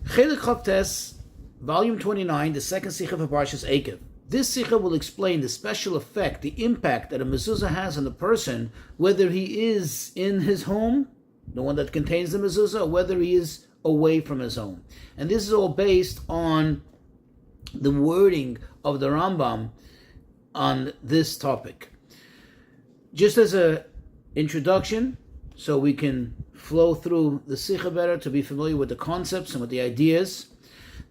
Chelek Chavtes, volume 29, the second Sikha of Parshas Eikev. This Sikha will explain the special effect, the impact that a mezuzah has on the person, whether he is in his home, the one that contains the mezuzah, or whether he is away from his home. And this is all based on the wording of the Rambam on this topic. Just as an introduction, so we can flow through the Sikha better, to be familiar with the concepts and with the ideas,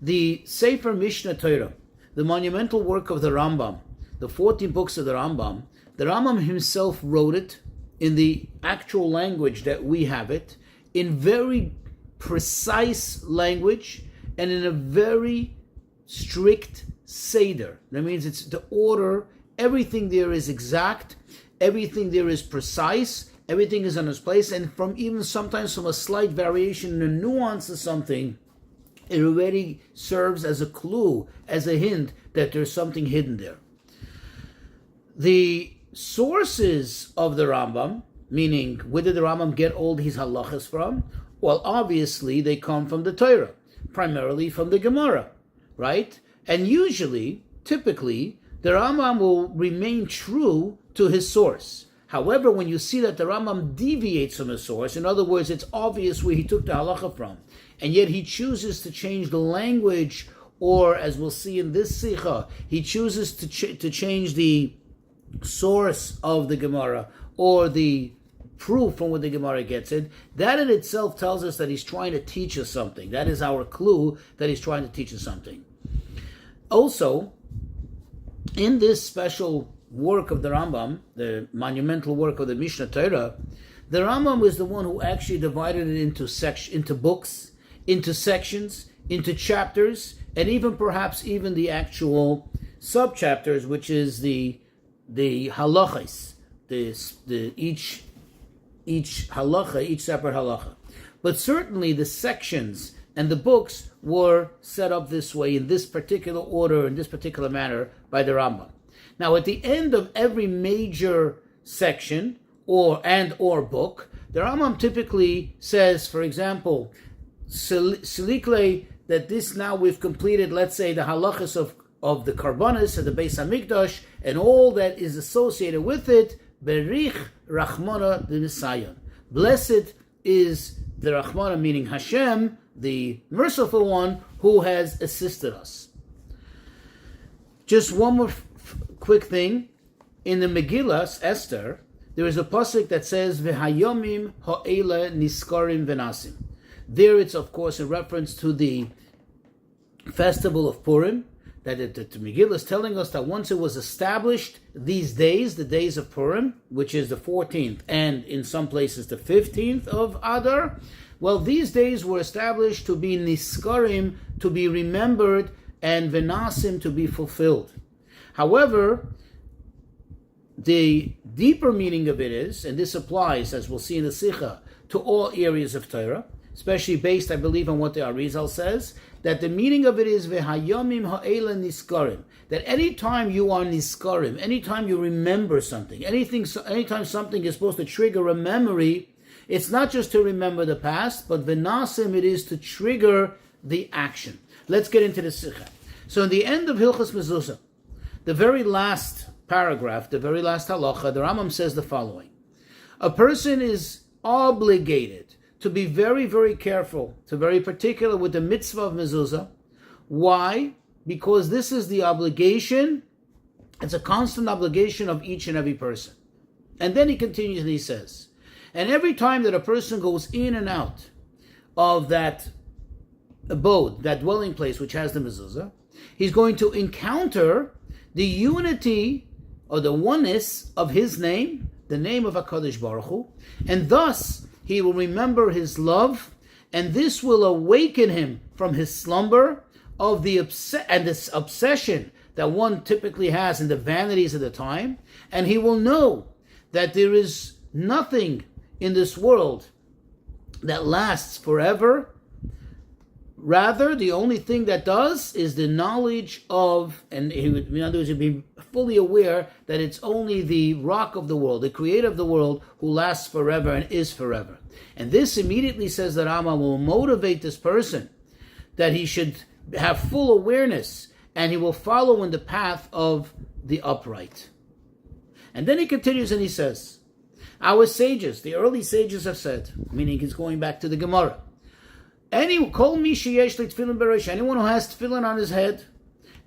the Sefer Mishnah Torah, the monumental work of the Rambam, the 14 books of the Rambam himself wrote it in the actual language that we have it, in very precise language and in a very strict seder. That means it's the order, everything there is exact, everything there is precise, everything is on its place, and from even sometimes from a slight variation in a nuance of something, it already serves as a clue, as a hint that there's something hidden there. The sources of the Rambam, meaning where did the Rambam get all these halachas from? Well, obviously they come from the Torah, primarily from the Gemara, right? And usually, typically, the Rambam will remain true to his source. However, when you see that the Rambam deviates from his source, in other words, it's obvious where he took the halacha from, and yet he chooses to change the language, or as we'll see in this Sikha, he chooses to change the source of the Gemara, or the proof from where the Gemara gets it, that in itself tells us that he's trying to teach us something. That is our clue that he's trying to teach us something. Also, in this special work of the Rambam, the monumental work of the Mishnah Torah, the Rambam was the one who actually divided it into books, into sections, into chapters, and even perhaps even the actual sub-chapters, which is the halachas, each halacha, each separate halacha. But certainly the sections and the books were set up this way, in this particular order, in this particular manner, by the Rambam. Now, at the end of every major section or book, the Rambam typically says, for example, Silikle, that this now we've completed, let's say, the halachas of the Karbanis and the Beis Hamikdash and all that is associated with it. Berich Rachmana the Nisayon. Blessed is the Rachmana, meaning Hashem, the merciful one, who has assisted us. Just one more quick thing. In the Megillah, Esther, there is a pasuk that says, V'hayomim ha'ela niskarim v'nasim. There it's, of course, a reference to the festival of Purim, that the Megillah is telling us that once it was established, these days, the days of Purim, which is the 14th, and in some places the 15th of Adar, well, these days were established to be niskarim, to be remembered, and v'nasim, to be fulfilled. However, the deeper meaning of it is, and this applies, as we'll see in the Sikha, to all areas of Torah, especially based, I believe, on what the Arizal says, that the meaning of it is v'hayomim ha'ela niskarim, that anytime you are niskarim, anytime you remember something, anytime something is supposed to trigger a memory, it's not just to remember the past, but v'nasim, it is to trigger the action. Let's get into the Sikha. So in the end of Hilchas Mezuzah, the very last paragraph, the very last halacha, the Rambam says the following: a person is obligated to be very, very careful, to very particular with the mitzvah of mezuzah. Why? Because this is the obligation, it's a constant obligation of each and every person. And then he continues and he says, and every time that a person goes in and out of that abode, that dwelling place which has the mezuzah, he's going to encounter the unity or the oneness of his name, the name of HaKadosh Baruch Hu, and thus he will remember his love, and this will awaken him from his slumber of the this obsession that one typically has in the vanities of the time, and he will know that there is nothing in this world that lasts forever. Rather, the only thing that does is the knowledge of, and he would, in other words, he'd be fully aware that it's only the rock of the world, the creator of the world, who lasts forever and is forever. And this immediately, says the Rama, will motivate this person that he should have full awareness, and he will follow in the path of the upright. And then he continues and he says, our sages, the early sages have said, meaning he's going back to the Gemara, anyone who has tefillin on his head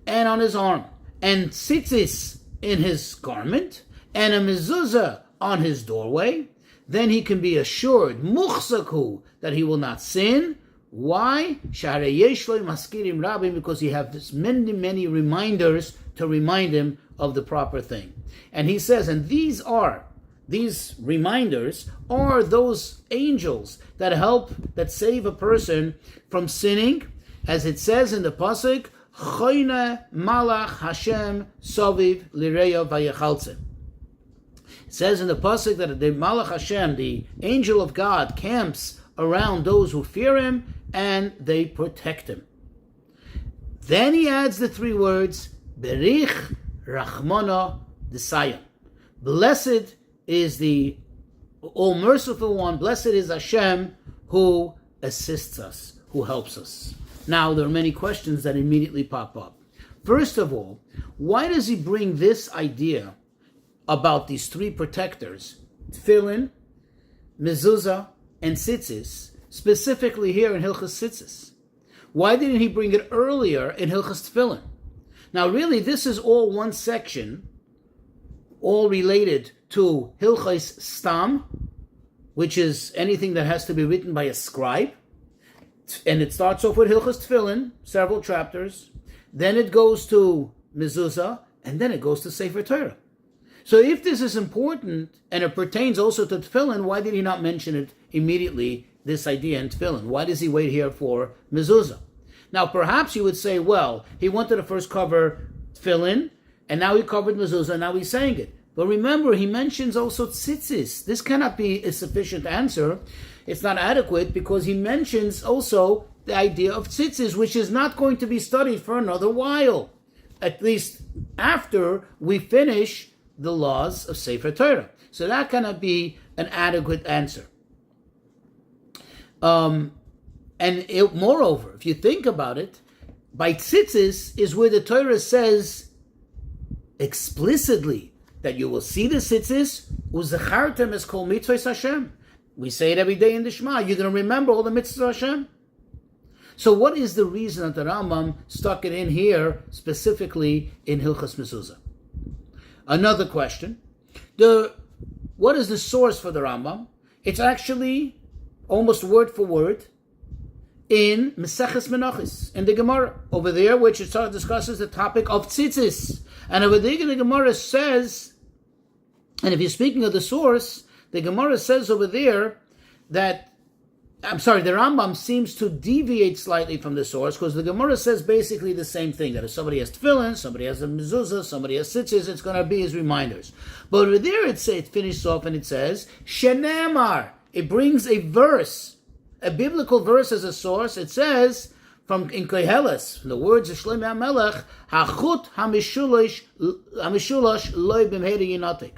and on his arm, and tzitzis in his garment, and a mezuzah on his doorway, then he can be assured, muchzaku, that he will not sin. Why? Because he has many reminders to remind him of the proper thing. And he says, and these reminders are those angels that help, that save a person from sinning, as it says in the pasuk, Choyne malach Hashem soviv lireya vayechalze. It says in the pasuk that the malach Hashem, the angel of God, camps around those who fear him, and they protect him. Then he adds the three words, Berich Rachmana D'Sayon. Blessed is the all-merciful one, blessed is Hashem, who assists us, who helps us. Now, there are many questions that immediately pop up. First of all, why does he bring this idea about these three protectors, tefillin, mezuzah, and tzitzis, specifically here in Hilchas Tzitzis? Why didn't he bring it earlier in Hilchas Tefillin? Now, really, this is all one section, all related to Hilchas Stam, which is anything that has to be written by a scribe. And it starts off with Hilchas Tefillin, several chapters. Then it goes to Mezuzah, and then it goes to Sefer Torah. So if this is important, and it pertains also to Tefillin, why did he not mention it immediately, this idea in Tefillin? Why does he wait here for Mezuzah? Now, perhaps you would say, well, he wanted to first cover Tefillin, and now he covered Mezuzah, now he's saying it. But remember, he mentions also tzitzis. This cannot be a sufficient answer. It's not adequate, because he mentions also the idea of tzitzis, which is not going to be studied for another while, at least after we finish the laws of Sefer Torah. So that cannot be an adequate answer. Moreover, if you think about it, by tzitzis is where the Torah says explicitly that you will see the tzitzis, u'zachartem es kol mitzvos Hashem. We say it every day in the Shema. You're going to remember all the mitzvahs of Hashem. So what is the reason that the Rambam stuck it in here, specifically in Hilchas Mezuzah? Another question. What is the source for the Rambam? It's actually almost word for word in Meseches Menachos, in the Gemara, over there, which it discusses the topic of tzitzis. And over there, the Gemara says, and if you're speaking of the source, the Gemara says over there that, the Rambam seems to deviate slightly from the source, because the Gemara says basically the same thing, that if somebody has tefillin, somebody has a mezuzah, somebody has tzitzis, it's going to be as reminders. But over there it finishes off and it says, Shenemar. It brings a verse, a biblical verse as a source. It says, in Koheles, from the words of Shlomo HaMelech, Hachut hamishulash loy b'mheira yinatik,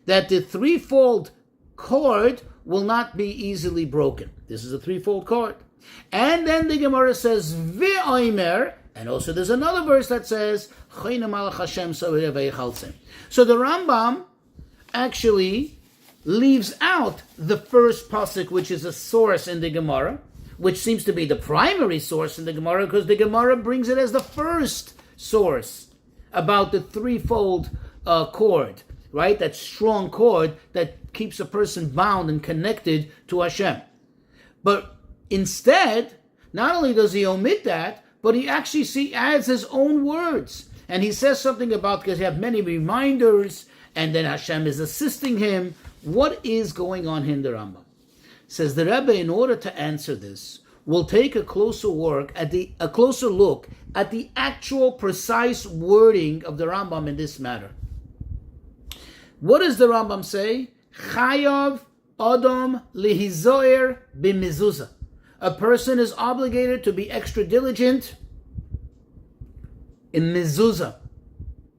that the threefold cord will not be easily broken. This is a threefold cord. And then the Gemara says, V'oimer, and also there's another verse that says, Choyne malach Hashem soviv vayechalze. So the Rambam actually leaves out the first pasuk, which is a source in the Gemara, which seems to be the primary source in the Gemara, because the Gemara brings it as the first source about the threefold cord, right? That strong cord that keeps a person bound and connected to Hashem. But instead, not only does he omit that, but he actually adds his own words. And he says something about, because he has many reminders, and then Hashem is assisting him. What is going on in the Rambam? Says the Rebbe, in order to answer this, we'll take a closer look at the actual precise wording of the Rambam in this matter. What does the Rambam say? Chayav Adam lihizoer b'mezuzah. A person is obligated to be extra diligent in mezuzah.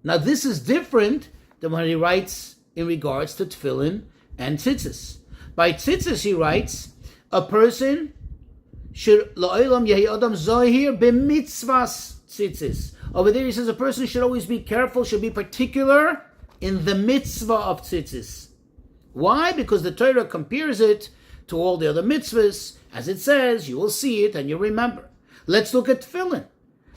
Now this is different than what he writes in regards to tefillin and tzitzis. By tzitzis he writes, a person should la'olam yehi adam zahir b'mitzvahs tzitzis. Over there he says a person should always be careful, should be particular in the mitzvah of tzitzis. Why? Because the Torah compares it to all the other mitzvahs. As it says, you will see it and you'll remember. Let's look at tefillin.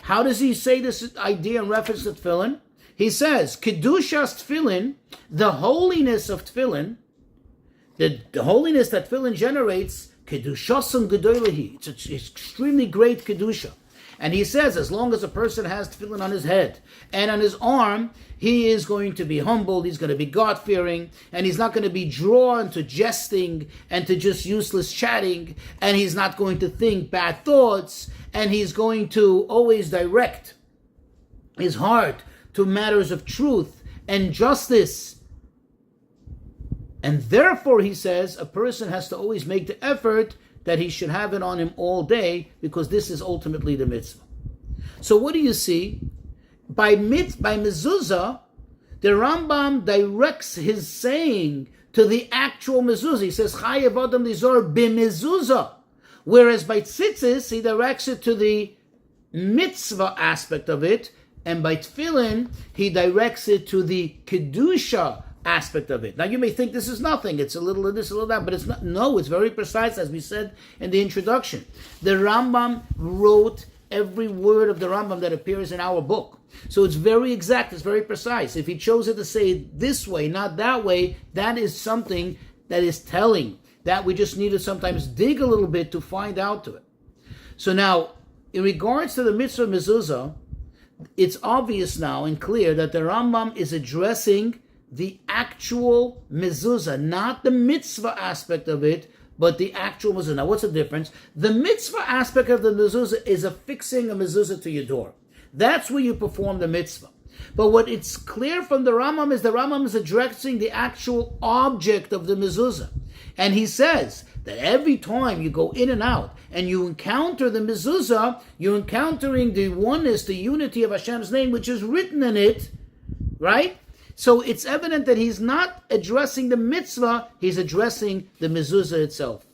How does he say this idea in reference to tefillin? He says, Kedushas tefillin, the holiness of tefillin, the holiness that tefillin generates, Kedushasan gedolehi. It's an extremely great Kedusha. And he says, as long as a person has tefillin on his head and on his arm, he is going to be humbled, he's going to be God-fearing, and he's not going to be drawn to jesting and to just useless chatting, and he's not going to think bad thoughts, and he's going to always direct his heart to matters of truth and justice. And therefore, he says, a person has to always make the effort that he should have it on him all day, because this is ultimately the mitzvah. So what do you see? By mezuzah, the Rambam directs his saying to the actual mezuzah. He says, Chayev Adam Lizor b'mezuzah. Whereas by tzitzis, he directs it to the mitzvah aspect of it, and by tefillin, he directs it to the kedusha aspect of it. Now you may think this is nothing, it's a little of this, a little of that, but it's not. No, it's very precise, as we said in the introduction. The Rambam wrote every word of the Rambam that appears in our book. So it's very exact, it's very precise. If he chose it to say it this way, not that way, that is something that is telling, that we just need to sometimes dig a little bit to find out to it. So now, in regards to the mitzvah mezuzah, it's obvious now and clear that the Rambam is addressing the actual mezuzah, not the mitzvah aspect of it, but the actual mezuzah. Now, what's the difference? The mitzvah aspect of the mezuzah is affixing a mezuzah to your door. That's where you perform the mitzvah. But what it's clear from the Rambam is the Rambam is addressing the actual object of the mezuzah. And he says that every time you go in and out and you encounter the mezuzah, you're encountering the oneness, the unity of Hashem's name, which is written in it, right? So it's evident that he's not addressing the mitzvah, he's addressing the mezuzah itself.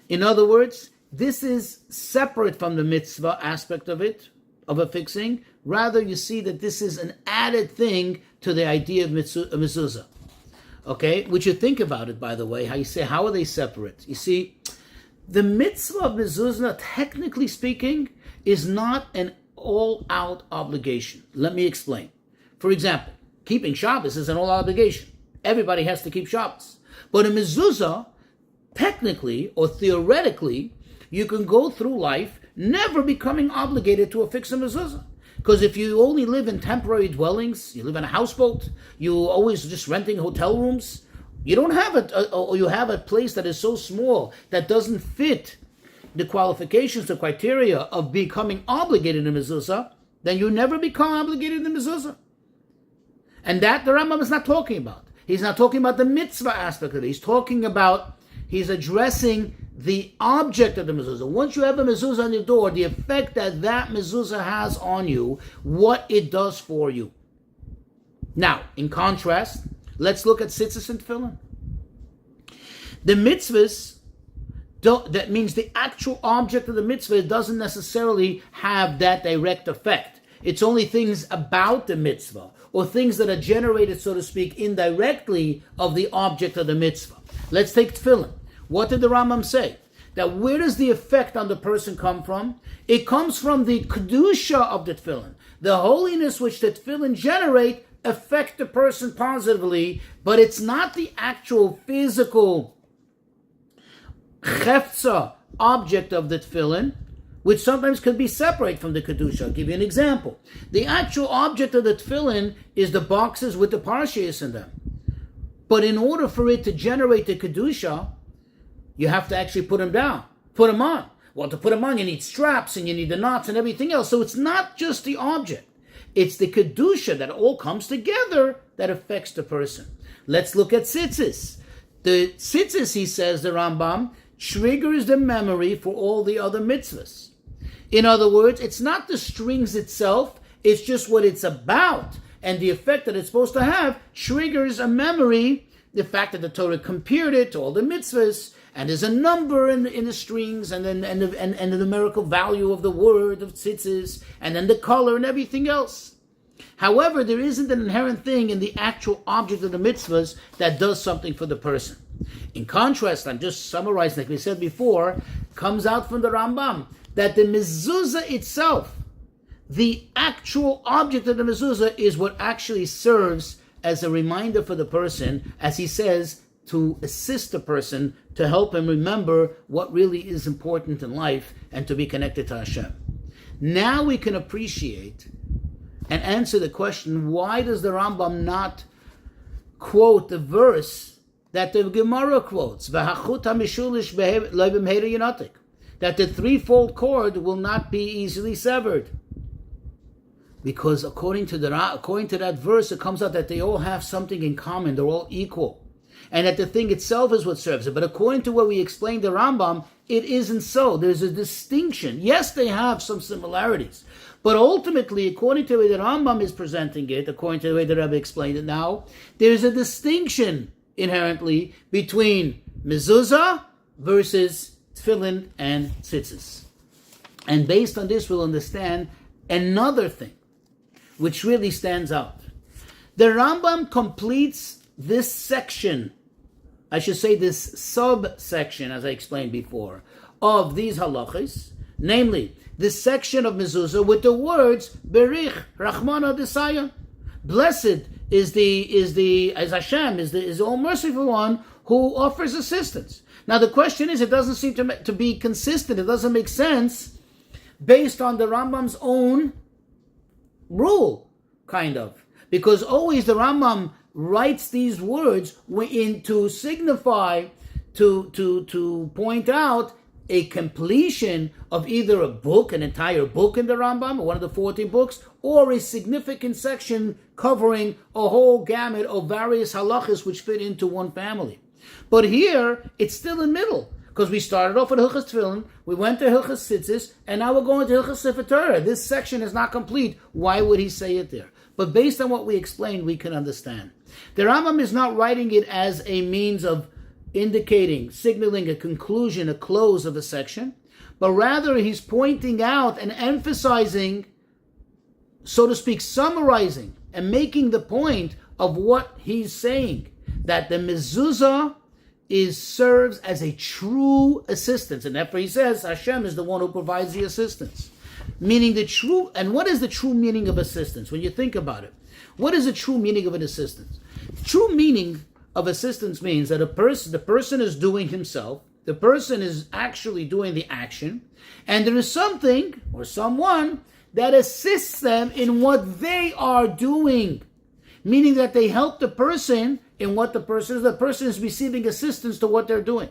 In other words, this is separate from the mitzvah aspect of it, of affixing. Rather, you see that this is an added thing to the idea of mezuzah. Okay? Would you think about it, by the way, how you say, how are they separate? You see, the mitzvah of mezuzah, technically speaking, is not an all-out obligation. Let me explain. For example, keeping Shabbos is an all obligation. Everybody has to keep Shabbos. But a mezuzah, technically or theoretically, you can go through life never becoming obligated to affix a mezuzah. Because if you only live in temporary dwellings, you live in a houseboat, you're always just renting hotel rooms, you don't have or you have a place that is so small that doesn't fit the qualifications, the criteria of becoming obligated in mezuzah, then you never become obligated in mezuzah. And that the Rambam is not talking about. He's not talking about the mitzvah aspect of it. He's addressing the object of the mezuzah. Once you have a mezuzah on your door, the effect that mezuzah has on you, what it does for you. Now, in contrast, let's look at tzitzis and tefillin. The mitzvahs, that means the actual object of the mitzvah doesn't necessarily have that direct effect. It's only things about the mitzvah, or things that are generated, so to speak, indirectly of the object of the mitzvah. Let's take tefillin. What did the Rambam say? That where does the effect on the person come from? It comes from the kedusha of the tefillin. The holiness which the tefillin generate affect the person positively, but it's not the actual physical chefza object of the tefillin, which sometimes could be separate from the kedusha. I'll give you an example. The actual object of the tefillin is the boxes with the parshiyos in them. But in order for it to generate the kedusha, you have to actually put them on. Well, to put them on, you need straps and you need the knots and everything else. So it's not just the object. It's the kedusha that all comes together that affects the person. Let's look at tzitzis. The tzitzis, he says, the Rambam, triggers the memory for all the other mitzvahs. In other words, it's not the strings itself, it's just what it's about. And the effect that it's supposed to have triggers a memory, the fact that the Torah compared it to all the mitzvahs, and there's a number in the strings, and then and the numerical value of the word of tzitzis, and then the color and everything else. However, there isn't an inherent thing in the actual object of the mitzvahs that does something for the person. In contrast, I'm just summarizing, like we said before, comes out from the Rambam that the mezuzah itself, the actual object of the mezuzah, is what actually serves as a reminder for the person, as he says, to assist the person, to help him remember what really is important in life and to be connected to Hashem. Now we can appreciate and answer the question, why does the Rambam not quote the verse that the Gemara quotes, that the threefold cord will not be easily severed? Because according to that verse, it comes out that they all have something in common. They're all equal. And that the thing itself is what serves it. But according to what we explained the Rambam, it isn't so. There's a distinction. Yes, they have some similarities. But ultimately, according to the way the Rambam is presenting it, according to the way the Rabbi explained it now, there's a distinction inherently between mezuzah versus tefillin and tzitzis. And based on this, we'll understand another thing which really stands out. The Rambam completes this section, I should say this subsection, as I explained before, of these halachas, namely this section of mezuzah, with the words Berich Rachmana Desaya. Blessed is Hashem, is the all merciful one who offers assistance. Now the question is, it doesn't seem to be consistent. It doesn't make sense based on the Rambam's own rule, kind of. Because always the Rambam writes these words to signify, to point out a completion of either a book, an entire book in the Rambam, one of the 14 books, or a significant section covering a whole gamut of various halachas which fit into one family. But here, it's still in the middle. Because we started off with Hilchas Tefillin, we went to Hilchas Tzitzis, and now we're going to Hilchas Sefer Torah. This section is not complete. Why would he say it there? But based on what we explained, we can understand. The Rambam is not writing it as a means of indicating, signaling a conclusion, a close of a section, but rather he's pointing out and emphasizing, so to speak, summarizing and making the point of what he's saying, that the mezuzah serves as a true assistance. And therefore he says Hashem is the one who provides the assistance. Meaning the true, and what is the true meaning of assistance? When you think about it, what is the true meaning of an assistance? The true meaning of assistance means that the person is doing himself, the person is actually doing the action, and there is something or someone that assists them in what they are doing. Meaning that they help the person in what the person is receiving assistance to what they're doing.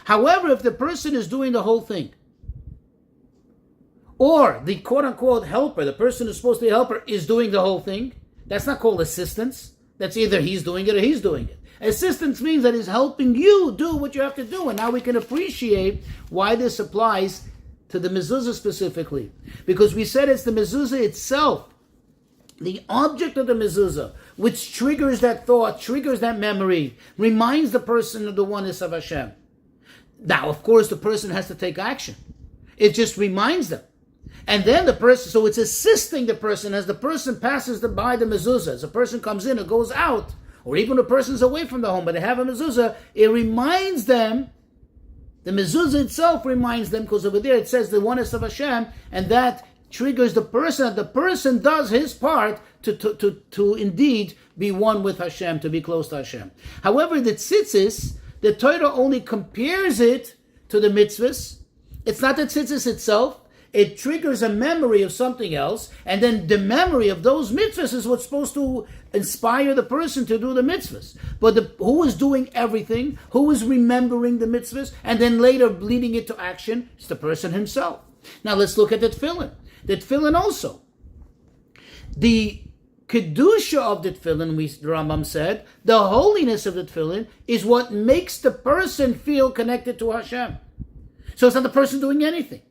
However, if the person is doing the whole thing, or the quote-unquote helper, the person who's supposed to be a helper, is doing the whole thing, that's not called assistance. That's either he's doing it or he's doing it. Assistance means that he's helping you do what you have to do. And now we can appreciate why this applies to the mezuzah specifically. Because we said it's the mezuzah itself, the object of the mezuzah, which triggers that thought, triggers that memory, reminds the person of the oneness of Hashem. Now, of course, the person has to take action. It just reminds them. And then the person, so it's assisting the person as the person passes by the mezuzah. As a person comes in or goes out, or even a person's away from the home, but they have a mezuzah, it reminds them, the mezuzah itself reminds them, because over there it says the oneness of Hashem, and that triggers the person, the person does his part to indeed be one with Hashem, to be close to Hashem. However, the tzitzis, the Torah only compares it to the mitzvahs. It's not the tzitzis itself. It triggers a memory of something else, and then the memory of those mitzvahs is what's supposed to inspire the person to do the mitzvahs. But who is doing everything, who is remembering the mitzvahs, and then later leading it to action, it's the person himself. Now let's look at the tefillin. The tefillin also. The kedusha of the tefillin, the Rambam said, the holiness of the tefillin is what makes the person feel connected to Hashem. So it's not the person doing anything.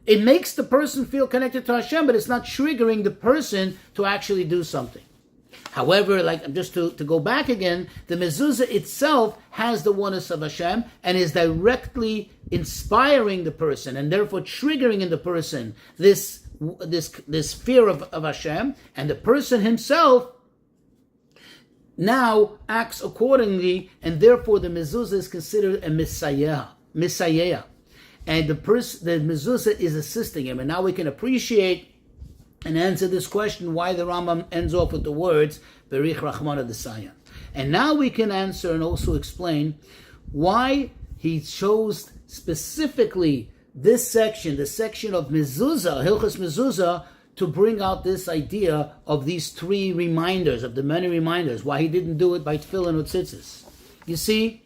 It makes the person feel connected to Hashem, but it's not triggering the person to actually do something. However, like just to go back again, the mezuzah itself has the oneness of Hashem and is directly inspiring the person and therefore triggering in the person this fear of Hashem, and the person himself now acts accordingly, and therefore the mezuzah is considered a misayeh, and the mezuzah is assisting him. And now we can appreciate and answer this question, why the Rambam ends off with the words Berich Rachmana Desayan. And now we can answer and also explain why he chose specifically this section, the section of mezuzah, Hilchos Mezuzah, to bring out this idea of these three reminders, of the many reminders, why he didn't do it by tefillin or tzitzis. You see,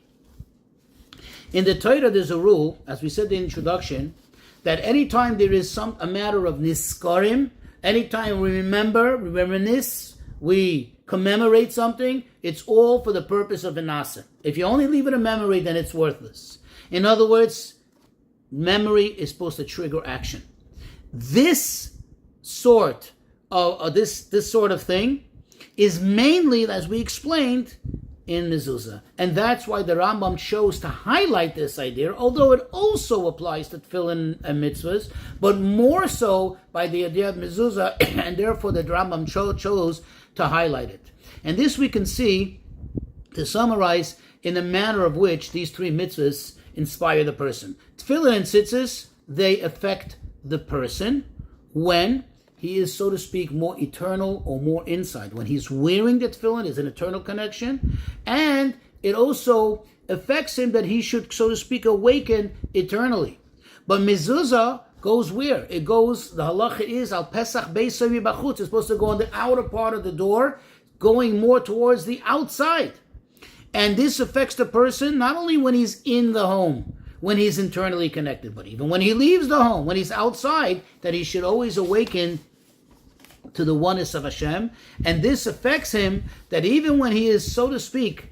in the Torah there's a rule, as we said in the introduction, that anytime there is a matter of niskarim, anytime we remember, we reminisce, we commemorate something, it's all for the purpose of a nasa. If you only leave it a memory, then it's worthless. In other words, memory is supposed to trigger action. This sort of this sort of thing is mainly, as we explained, in mezuzah, and that's why the Rambam chose to highlight this idea, although it also applies to tefillin and mitzvahs, but more so by the idea of mezuzah, and therefore the Rambam chose to highlight it. And this we can see, to summarize, in the manner of which these three mitzvahs inspire the person. Tefillin and tzitzis, they affect the person when he is, so to speak, more eternal or more inside. When he's wearing the tefillin, is an eternal connection. And it also affects him that he should, so to speak, awaken eternally. But mezuzah goes where? It goes, the halacha is, al pesach beisavi bachutz. It's supposed to go on the outer part of the door, going more towards the outside. And this affects the person not only when he's in the home, when he's internally connected, but even when he leaves the home, when he's outside, that he should always awaken to the oneness of Hashem. And this affects him that even when he is, so to speak,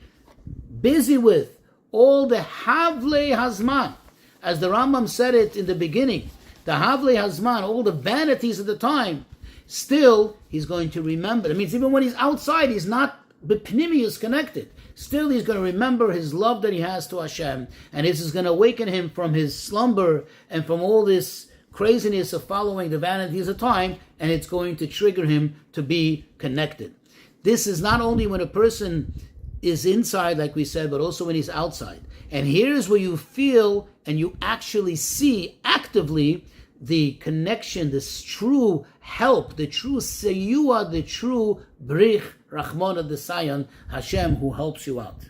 busy with all the Havlei Hazman, as the Rambam said it in the beginning, the Havlei Hazman, all the vanities of the time, still he's going to remember. It means even when he's outside, he's not b'pnimius connected. Still he's going to remember his love that he has to Hashem, and this is going to awaken him from his slumber and from all this craziness of following the vanities of time, and it's going to trigger him to be connected. This is not only when a person is inside, like we said, but also when he's outside. And here's where you feel and you actually see actively the connection, this true help, the true seyua, the true brich, Rachmana Desayan, Hashem, who helps you out.